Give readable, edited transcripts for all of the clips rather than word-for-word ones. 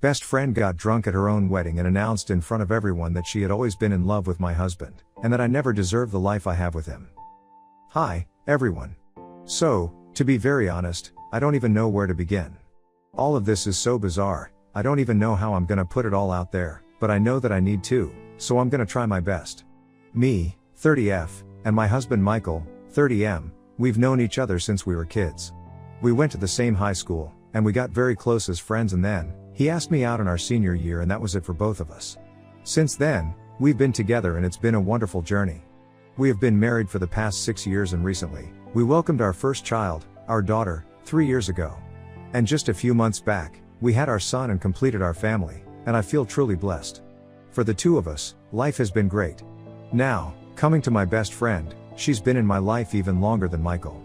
best friend got drunk at her own wedding and announced in front of everyone that she had always been in love with my husband, and that I never deserved the life I have with him. Hi, everyone. So, to be very honest, I don't even know where to begin. All of this is so bizarre, I don't even know how I'm gonna put it all out there, but I know that I need to, so I'm gonna try my best. Me, 30F, and my husband Michael, 30M, we've known each other since we were kids. We went to the same high school, and we got very close as friends, and then, he asked me out in our senior year, and that was it for both of us. Since then, we've been together and it's been a wonderful journey. We have been married for the past 6 years, and recently, we welcomed our first child, our daughter, 3 years ago. And just a few months back, we had our son and completed our family, and I feel truly blessed. For the two of us, life has been great. Now, coming to my best friend, she's been in my life even longer than Michael.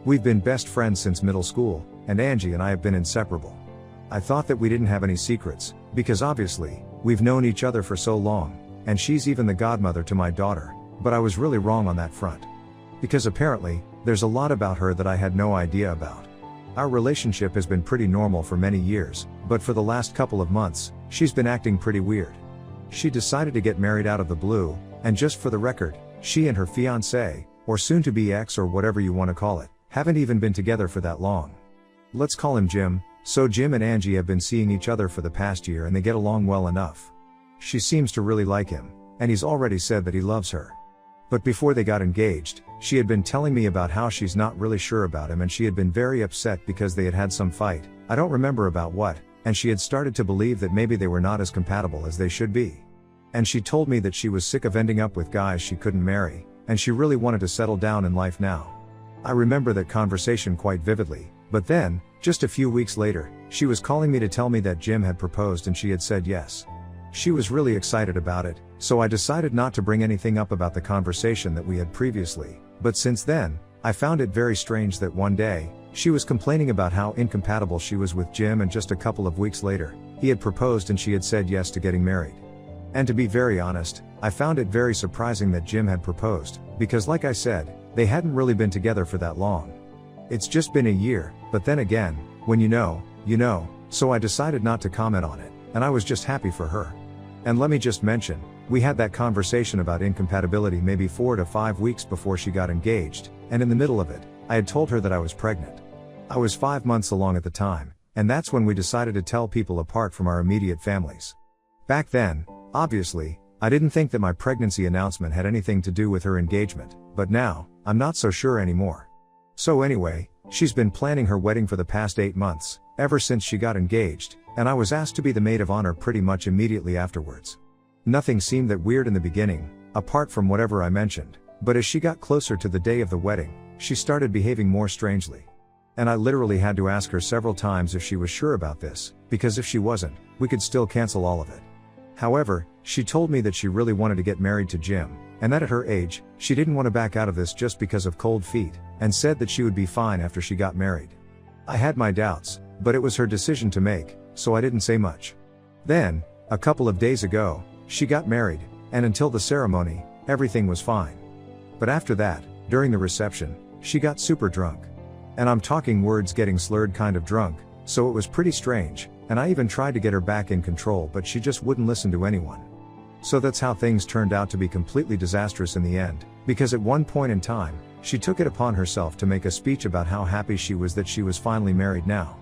We've been best friends since middle school, and Angie and I have been inseparable. I thought that we didn't have any secrets, because obviously, we've known each other for so long, and she's even the godmother to my daughter, but I was really wrong on that front. Because apparently, there's a lot about her that I had no idea about. Our relationship has been pretty normal for many years, but for the last couple of months, she's been acting pretty weird. She decided to get married out of the blue, and just for the record, she and her fiancé, or soon-to-be ex or whatever you want to call it, haven't even been together for that long. Let's call him Jim. So Jim and Angie have been seeing each other for the past year and they get along well enough. She seems to really like him, and he's already said that he loves her. But before they got engaged, she had been telling me about how she's not really sure about him, and she had been very upset because they had had some fight, I don't remember about what, and she had started to believe that maybe they were not as compatible as they should be. And she told me that she was sick of ending up with guys she couldn't marry, and she really wanted to settle down in life now. I remember that conversation quite vividly, but then, just a few weeks later, she was calling me to tell me that Jim had proposed and she had said yes. She was really excited about it, so I decided not to bring anything up about the conversation that we had previously, but since then, I found it very strange that one day, she was complaining about how incompatible she was with Jim, and just a couple of weeks later, he had proposed and she had said yes to getting married. And to be very honest, I found it very surprising that Jim had proposed, because like I said, they hadn't really been together for that long. It's just been a year, but then again, when you know, so I decided not to comment on it, and I was just happy for her. And let me just mention, we had that conversation about incompatibility maybe 4 to 5 weeks before she got engaged, and in the middle of it, I had told her that I was pregnant. I was 5 months along at the time, and that's when we decided to tell people apart from our immediate families. Back then, obviously, I didn't think that my pregnancy announcement had anything to do with her engagement, but now, I'm not so sure anymore. So anyway, she's been planning her wedding for the past 8 months, ever since she got engaged, and I was asked to be the maid of honor pretty much immediately afterwards. Nothing seemed that weird in the beginning, apart from whatever I mentioned, but as she got closer to the day of the wedding, she started behaving more strangely. And I literally had to ask her several times if she was sure about this, because if she wasn't, we could still cancel all of it. However, she told me that she really wanted to get married to Jim, and that at her age, she didn't want to back out of this just because of cold feet, and said that she would be fine after she got married. I had my doubts, but it was her decision to make, so I didn't say much. Then, a couple of days ago, she got married, and until the ceremony, everything was fine. But after that, during the reception, she got super drunk. And I'm talking words getting slurred kind of drunk, so it was pretty strange, and I even tried to get her back in control, but she just wouldn't listen to anyone. So that's how things turned out to be completely disastrous in the end, because at one point in time, she took it upon herself to make a speech about how happy she was that she was finally married now.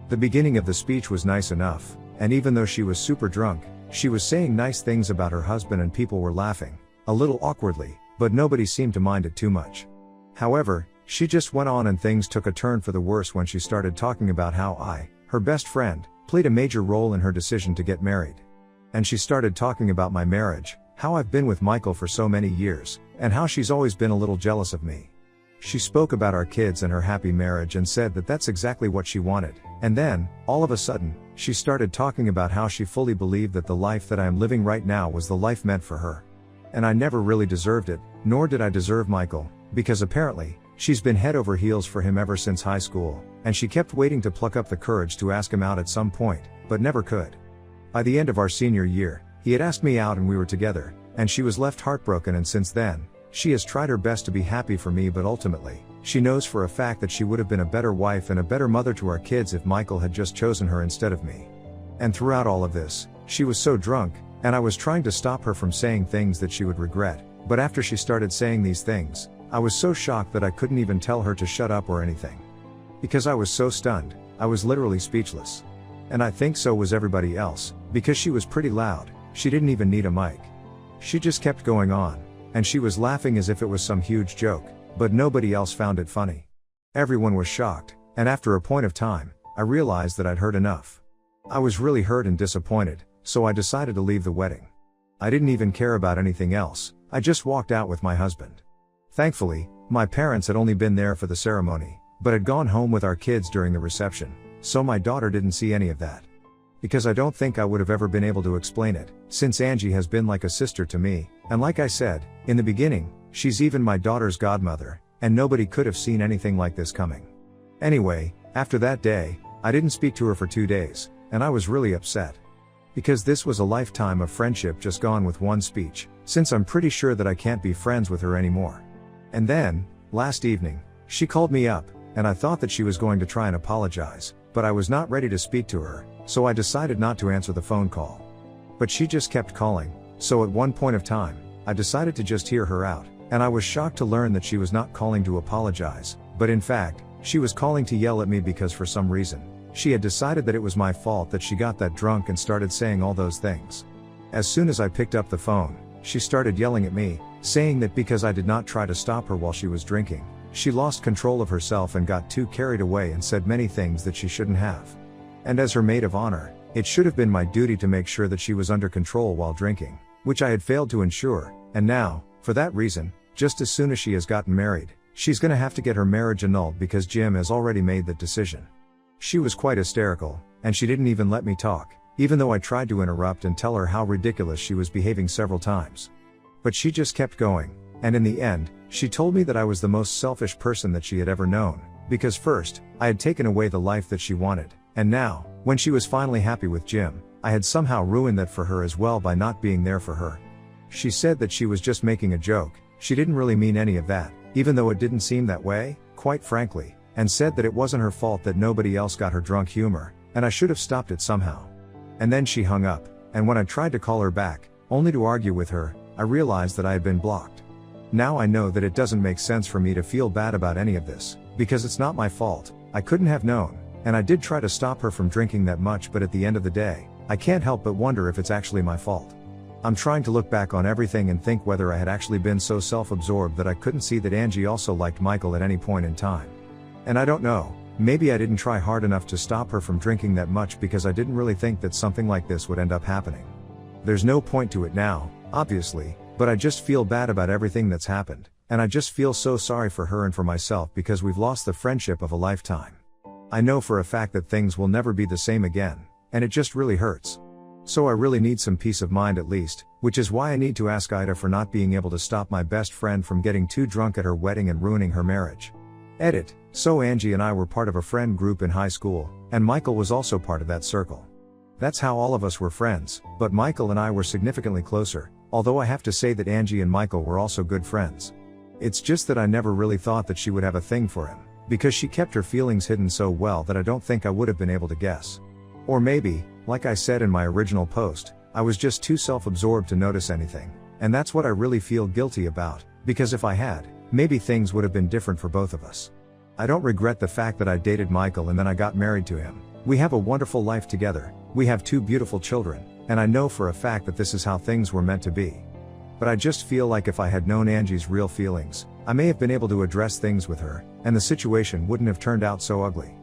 The beginning of the speech was nice enough, and even though she was super drunk, she was saying nice things about her husband and people were laughing, a little awkwardly, but nobody seemed to mind it too much. However, she just went on and things took a turn for the worse when she started talking about how I, her best friend, played a major role in her decision to get married. And she started talking about my marriage, how I've been with Michael for so many years, and how she's always been a little jealous of me. She spoke about our kids and her happy marriage and said that that's exactly what she wanted, and then, all of a sudden, she started talking about how she fully believed that the life that I am living right now was the life meant for her. And I never really deserved it, nor did I deserve Michael, because apparently, she's been head over heels for him ever since high school, and she kept waiting to pluck up the courage to ask him out at some point, but never could. By the end of our senior year, he had asked me out and we were together, and she was left heartbroken, and since then, she has tried her best to be happy for me, but ultimately, she knows for a fact that she would have been a better wife and a better mother to our kids if Michael had just chosen her instead of me. And throughout all of this, she was so drunk, and I was trying to stop her from saying things that she would regret, but after she started saying these things, I was so shocked that I couldn't even tell her to shut up or anything. Because I was so stunned, I was literally speechless. And I think so was everybody else, because she was pretty loud, she didn't even need a mic. She just kept going on, and she was laughing as if it was some huge joke, but nobody else found it funny. Everyone was shocked, and after a point of time, I realized that I'd heard enough. I was really hurt and disappointed, so I decided to leave the wedding. I didn't even care about anything else, I just walked out with my husband. Thankfully, my parents had only been there for the ceremony, but had gone home with our kids during the reception, so my daughter didn't see any of that. Because I don't think I would have ever been able to explain it, since Angie has been like a sister to me, and like I said, in the beginning, she's even my daughter's godmother, and nobody could have seen anything like this coming. Anyway, after that day, I didn't speak to her for 2 days, and I was really upset. Because this was a lifetime of friendship just gone with one speech, since I'm pretty sure that I can't be friends with her anymore. And then, last evening, she called me up, and I thought that she was going to try and apologize, but I was not ready to speak to her, so I decided not to answer the phone call. But she just kept calling, so at one point of time, I decided to just hear her out, and I was shocked to learn that she was not calling to apologize, but in fact, she was calling to yell at me because for some reason, she had decided that it was my fault that she got that drunk and started saying all those things. As soon as I picked up the phone, she started yelling at me, saying that because I did not try to stop her while she was drinking, she lost control of herself and got too carried away and said many things that she shouldn't have. And as her maid of honor, it should have been my duty to make sure that she was under control while drinking, which I had failed to ensure, and now, for that reason, just as soon as she has gotten married, she's gonna have to get her marriage annulled because Jim has already made that decision. She was quite hysterical, and she didn't even let me talk, even though I tried to interrupt and tell her how ridiculous she was behaving several times. But she just kept going, and in the end, she told me that I was the most selfish person that she had ever known, because first, I had taken away the life that she wanted, and now, when she was finally happy with Jim, I had somehow ruined that for her as well by not being there for her. She said that she was just making a joke, she didn't really mean any of that, even though it didn't seem that way, quite frankly, and said that it wasn't her fault that nobody else got her drunk humor, and I should have stopped it somehow. And then she hung up, and when I tried to call her back, only to argue with her, I realized that I had been blocked. Now I know that it doesn't make sense for me to feel bad about any of this, because it's not my fault, I couldn't have known, and I did try to stop her from drinking that much, but at the end of the day, I can't help but wonder if it's actually my fault. I'm trying to look back on everything and think whether I had actually been so self-absorbed that I couldn't see that Angie also liked Michael at any point in time. And I don't know, maybe I didn't try hard enough to stop her from drinking that much because I didn't really think that something like this would end up happening. There's no point to it now, obviously, but I just feel bad about everything that's happened, and I just feel so sorry for her and for myself because we've lost the friendship of a lifetime. I know for a fact that things will never be the same again, and it just really hurts. So I really need some peace of mind at least, which is why I need to ask Ida for not being able to stop my best friend from getting too drunk at her wedding and ruining her marriage. Edit. So Angie and I were part of a friend group in high school, and Michael was also part of that circle. That's how all of us were friends, but Michael and I were significantly closer, although I have to say that Angie and Michael were also good friends. It's just that I never really thought that she would have a thing for him, because she kept her feelings hidden so well that I don't think I would have been able to guess. Or maybe, like I said in my original post, I was just too self-absorbed to notice anything, and that's what I really feel guilty about, because if I had, maybe things would have been different for both of us. I don't regret the fact that I dated Michael and then I got married to him. We have a wonderful life together, we have 2 beautiful children, and I know for a fact that this is how things were meant to be. But I just feel like if I had known Angie's real feelings, I may have been able to address things with her, and the situation wouldn't have turned out so ugly.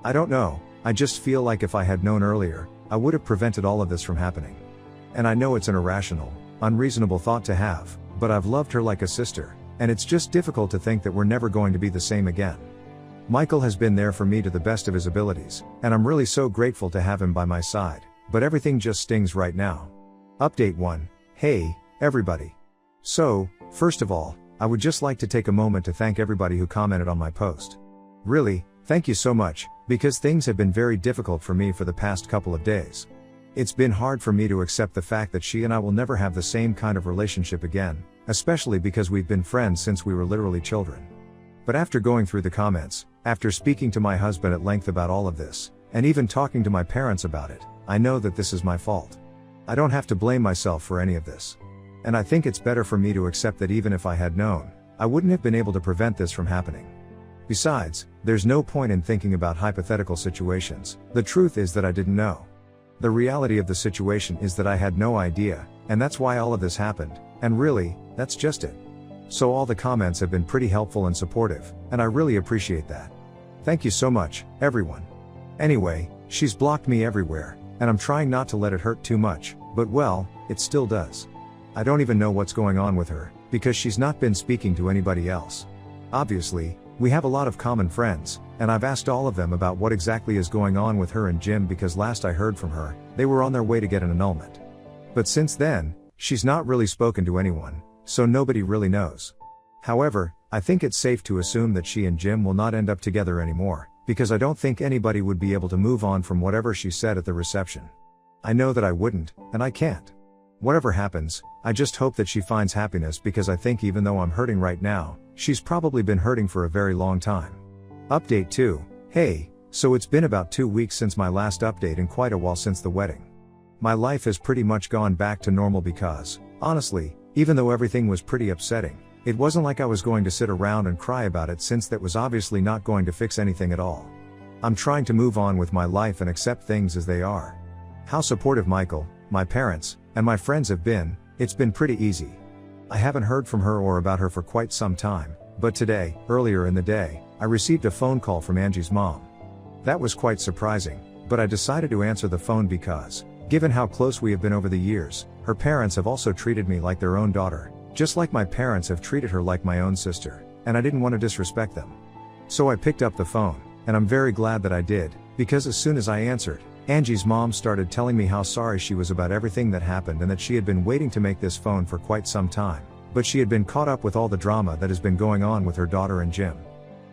I don't know, I just feel like if I had known earlier, I would have prevented all of this from happening. And I know it's an irrational, unreasonable thought to have, but I've loved her like a sister, and it's just difficult to think that we're never going to be the same again. Michael has been there for me to the best of his abilities, and I'm really so grateful to have him by my side, but everything just stings right now. Update 1. Hey, everybody. So, first of all, I would just like to take a moment to thank everybody who commented on my post. Really, thank you so much, because things have been very difficult for me for the past couple of days. It's been hard for me to accept the fact that she and I will never have the same kind of relationship again, especially because we've been friends since we were literally children. But after going through the comments, after speaking to my husband at length about all of this, and even talking to my parents about it, I know that this is my fault. I don't have to blame myself for any of this. And I think it's better for me to accept that even if I had known, I wouldn't have been able to prevent this from happening. Besides, there's no point in thinking about hypothetical situations. The truth is that I didn't know. The reality of the situation is that I had no idea, and that's why all of this happened, and really, that's just it. So all the comments have been pretty helpful and supportive, and I really appreciate that. Thank you so much, everyone. Anyway, she's blocked me everywhere, and I'm trying not to let it hurt too much, but well, it still does. I don't even know what's going on with her, because she's not been speaking to anybody else. Obviously, we have a lot of common friends, and I've asked all of them about what exactly is going on with her and Jim because last I heard from her, they were on their way to get an annulment. But since then, she's not really spoken to anyone, so nobody really knows. However, I think it's safe to assume that she and Jim will not end up together anymore, because I don't think anybody would be able to move on from whatever she said at the reception. I know that I wouldn't, and I can't. Whatever happens, I just hope that she finds happiness because I think even though I'm hurting right now, she's probably been hurting for a very long time. Update 2. Hey, so it's been about 2 weeks since my last update and quite a while since the wedding. My life has pretty much gone back to normal because, honestly, even though everything was pretty upsetting, it wasn't like I was going to sit around and cry about it since that was obviously not going to fix anything at all. I'm trying to move on with my life and accept things as they are. How supportive Michael, my parents, and my friends have been, it's been pretty easy. I haven't heard from her or about her for quite some time, but today, earlier in the day, I received a phone call from Angie's mom. That was quite surprising, but I decided to answer the phone because, given how close we have been over the years, her parents have also treated me like their own daughter, just like my parents have treated her like my own sister, and I didn't want to disrespect them. So I picked up the phone, and I'm very glad that I did, because as soon as I answered, Angie's mom started telling me how sorry she was about everything that happened and that she had been waiting to make this phone for quite some time, but she had been caught up with all the drama that has been going on with her daughter and Jim.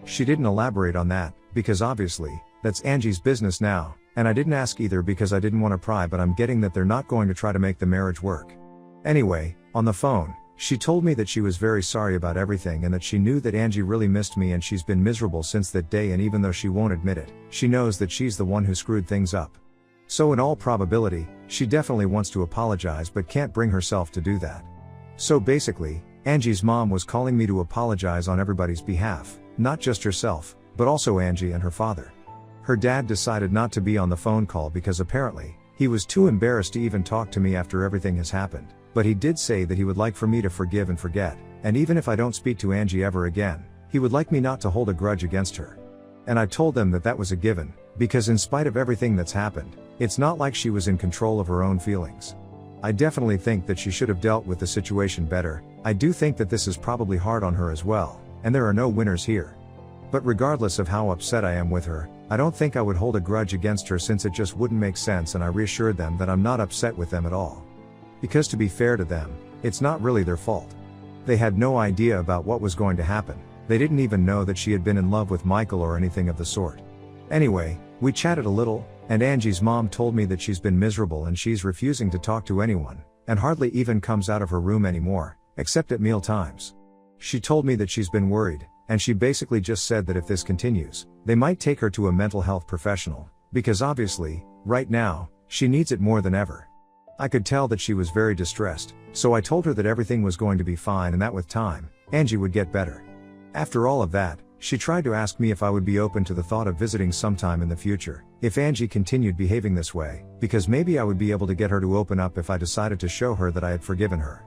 She didn't elaborate on that, because obviously, that's Angie's business now, and I didn't ask either because I didn't want to pry, but I'm getting that they're not going to try to make the marriage work. Anyway, on the phone, she told me that she was very sorry about everything and that she knew that Angie really missed me and she's been miserable since that day, and even though she won't admit it, she knows that she's the one who screwed things up. So in all probability, she definitely wants to apologize but can't bring herself to do that. So basically, Angie's mom was calling me to apologize on everybody's behalf, not just herself, but also Angie and her father. Her dad decided not to be on the phone call because apparently, he was too embarrassed to even talk to me after everything has happened, but he did say that he would like for me to forgive and forget, and even if I don't speak to Angie ever again, he would like me not to hold a grudge against her. And I told them that that was a given, because in spite of everything that's happened, it's not like she was in control of her own feelings. I definitely think that she should have dealt with the situation better. I do think that this is probably hard on her as well, and there are no winners here. But regardless of how upset I am with her, I don't think I would hold a grudge against her since it just wouldn't make sense, and I reassured them that I'm not upset with them at all. Because to be fair to them, it's not really their fault. They had no idea about what was going to happen. They didn't even know that she had been in love with Michael or anything of the sort. Anyway, we chatted a little, and Angie's mom told me that she's been miserable and she's refusing to talk to anyone, and hardly even comes out of her room anymore, except at meal times. She told me that she's been worried, and she basically just said that if this continues, they might take her to a mental health professional, because obviously, right now, she needs it more than ever. I could tell that she was very distressed, so I told her that everything was going to be fine and that with time, Angie would get better. After all of that, she tried to ask me if I would be open to the thought of visiting sometime in the future, if Angie continued behaving this way, because maybe I would be able to get her to open up if I decided to show her that I had forgiven her.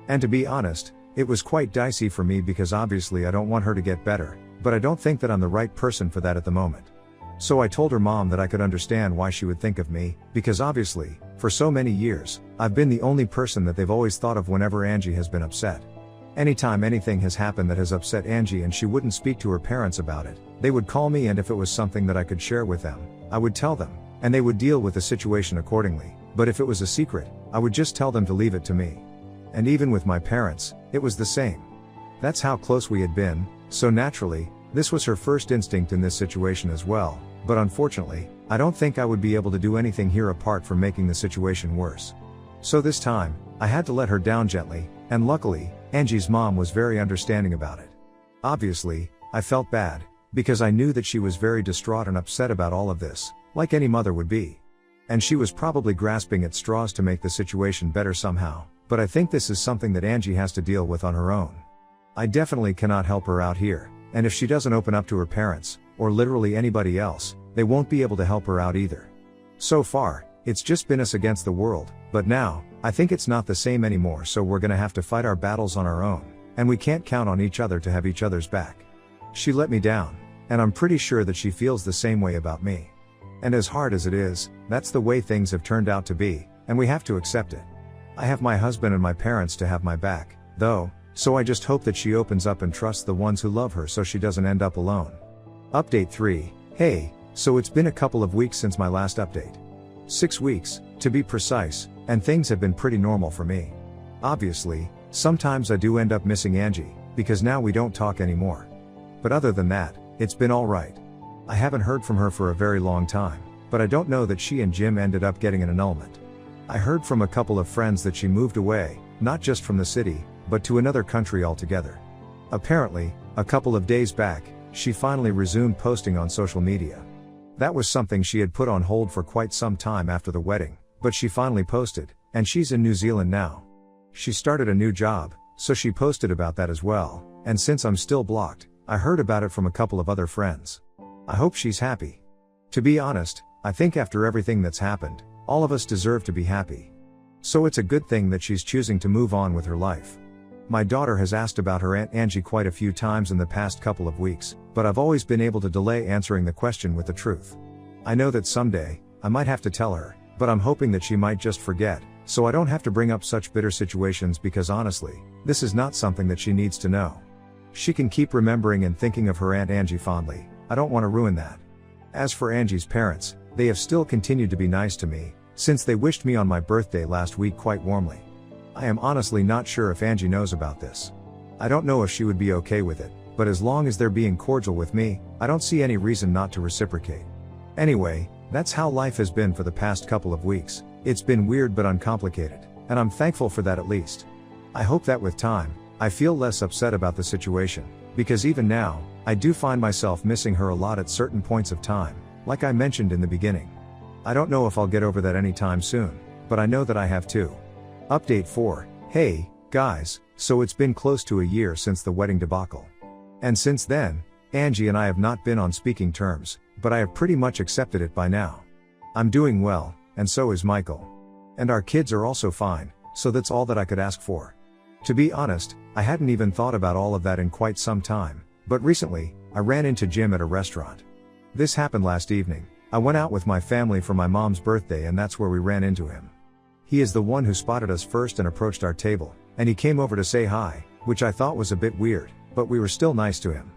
And to be honest, it was quite dicey for me because obviously I don't want her to get better, but I don't think that I'm the right person for that at the moment. So I told her mom that I could understand why she would think of me, because obviously, for so many years, I've been the only person that they've always thought of whenever Angie has been upset. Anytime anything has happened that has upset Angie and she wouldn't speak to her parents about it, they would call me, and if it was something that I could share with them, I would tell them, and they would deal with the situation accordingly, but if it was a secret, I would just tell them to leave it to me. And even with my parents, it was the same. That's how close we had been, so naturally, this was her first instinct in this situation as well, but unfortunately, I don't think I would be able to do anything here apart from making the situation worse. So this time, I had to let her down gently, and luckily, Angie's mom was very understanding about it. Obviously, I felt bad, because I knew that she was very distraught and upset about all of this, like any mother would be. And she was probably grasping at straws to make the situation better somehow, but I think this is something that Angie has to deal with on her own. I definitely cannot help her out here, and if she doesn't open up to her parents, or literally anybody else, they won't be able to help her out either. So far, it's just been us against the world, but now, I think it's not the same anymore, so we're gonna have to fight our battles on our own, and we can't count on each other to have each other's back. She let me down, and I'm pretty sure that she feels the same way about me. And as hard as it is, that's the way things have turned out to be, and we have to accept it. I have my husband and my parents to have my back, though, so I just hope that she opens up and trusts the ones who love her so she doesn't end up alone. Update 3. Hey, so it's been a couple of weeks since my last update. 6 weeks, to be precise, and things have been pretty normal for me. Obviously, sometimes I do end up missing Angie, because now we don't talk anymore. But other than that, it's been alright. I haven't heard from her for a very long time, but I don't know that she and Jim ended up getting an annulment. I heard from a couple of friends that she moved away, not just from the city, but to another country altogether. Apparently, a couple of days back, she finally resumed posting on social media. That was something she had put on hold for quite some time after the wedding, but she finally posted, and she's in New Zealand now. She started a new job, so she posted about that as well, and since I'm still blocked, I heard about it from a couple of other friends. I hope she's happy. To be honest, I think after everything that's happened, all of us deserve to be happy. So it's a good thing that she's choosing to move on with her life. My daughter has asked about her Aunt Angie quite a few times in the past couple of weeks, but I've always been able to delay answering the question with the truth. I know that someday, I might have to tell her, but I'm hoping that she might just forget, so I don't have to bring up such bitter situations because honestly, this is not something that she needs to know. She can keep remembering and thinking of her Aunt Angie fondly. I don't want to ruin that. As for Angie's parents, they have still continued to be nice to me, since they wished me on my birthday last week quite warmly. I am honestly not sure if Angie knows about this. I don't know if she would be okay with it, but as long as they're being cordial with me, I don't see any reason not to reciprocate. Anyway, that's how life has been for the past couple of weeks. It's been weird but uncomplicated, and I'm thankful for that at least. I hope that with time, I feel less upset about the situation, because even now, I do find myself missing her a lot at certain points of time, like I mentioned in the beginning. I don't know if I'll get over that anytime soon, but I know that I have too. Update 4. Hey, guys, so it's been close to a year since the wedding debacle. And since then, Angie and I have not been on speaking terms, but I have pretty much accepted it by now. I'm doing well, and so is Michael. And our kids are also fine, so that's all that I could ask for. To be honest, I hadn't even thought about all of that in quite some time, but recently, I ran into Jim at a restaurant. This happened last evening. I went out with my family for my mom's birthday and that's where we ran into him. He is the one who spotted us first and approached our table, and he came over to say hi, which I thought was a bit weird, but we were still nice to him.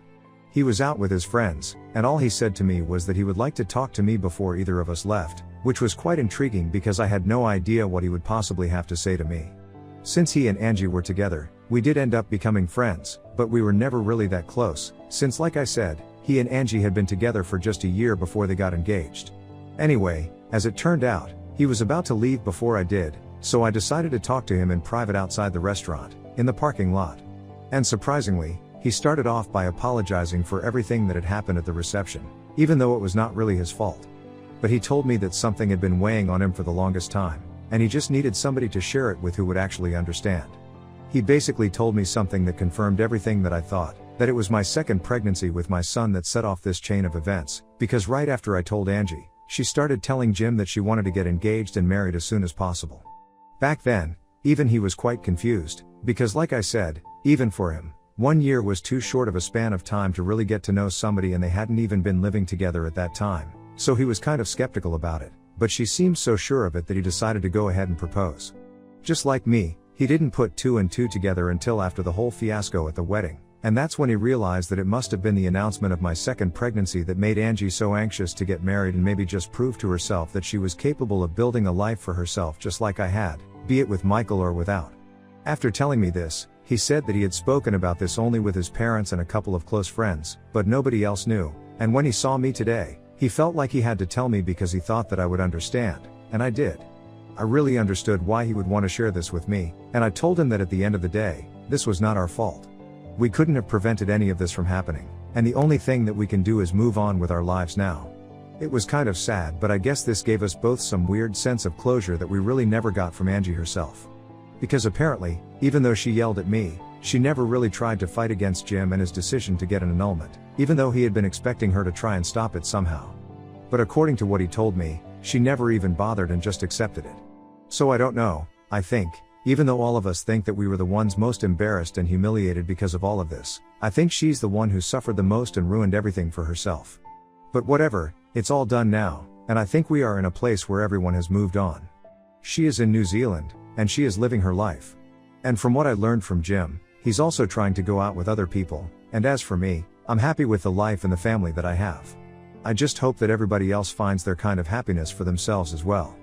He was out with his friends, and all he said to me was that he would like to talk to me before either of us left, which was quite intriguing because I had no idea what he would possibly have to say to me. Since he and Angie were together, we did end up becoming friends, but we were never really that close, since like I said, he and Angie had been together for just a year before they got engaged. Anyway, as it turned out, he was about to leave before I did, so I decided to talk to him in private outside the restaurant, in the parking lot. And surprisingly, he started off by apologizing for everything that had happened at the reception, even though it was not really his fault. But he told me that something had been weighing on him for the longest time, and he just needed somebody to share it with who would actually understand. He basically told me something that confirmed everything that I thought, that it was my second pregnancy with my son that set off this chain of events, because right after I told Angie, she started telling Jim that she wanted to get engaged and married as soon as possible. Back then, even he was quite confused, because like I said, even for him, 1 year was too short of a span of time to really get to know somebody and they hadn't even been living together at that time, so he was kind of skeptical about it, but she seemed so sure of it that he decided to go ahead and propose. Just like me, he didn't put 2 and 2 together until after the whole fiasco at the wedding, and that's when he realized that it must have been the announcement of my second pregnancy that made Angie so anxious to get married and maybe just prove to herself that she was capable of building a life for herself just like I had, be it with Michael or without. After telling me this, he said that he had spoken about this only with his parents and a couple of close friends, but nobody else knew, and when he saw me today, he felt like he had to tell me because he thought that I would understand, and I did. I really understood why he would want to share this with me, and I told him that at the end of the day, this was not our fault. We couldn't have prevented any of this from happening, and the only thing that we can do is move on with our lives now. It was kind of sad, but I guess this gave us both some weird sense of closure that we really never got from Angie herself. Because apparently, even though she yelled at me, she never really tried to fight against Jim and his decision to get an annulment, even though he had been expecting her to try and stop it somehow. But according to what he told me, she never even bothered and just accepted it. So I don't know, I think, even though all of us think that we were the ones most embarrassed and humiliated because of all of this, I think she's the one who suffered the most and ruined everything for herself. But whatever, it's all done now, and I think we are in a place where everyone has moved on. She is in New Zealand, and she is living her life. And from what I learned from Jim, he's also trying to go out with other people, and as for me, I'm happy with the life and the family that I have. I just hope that everybody else finds their kind of happiness for themselves as well.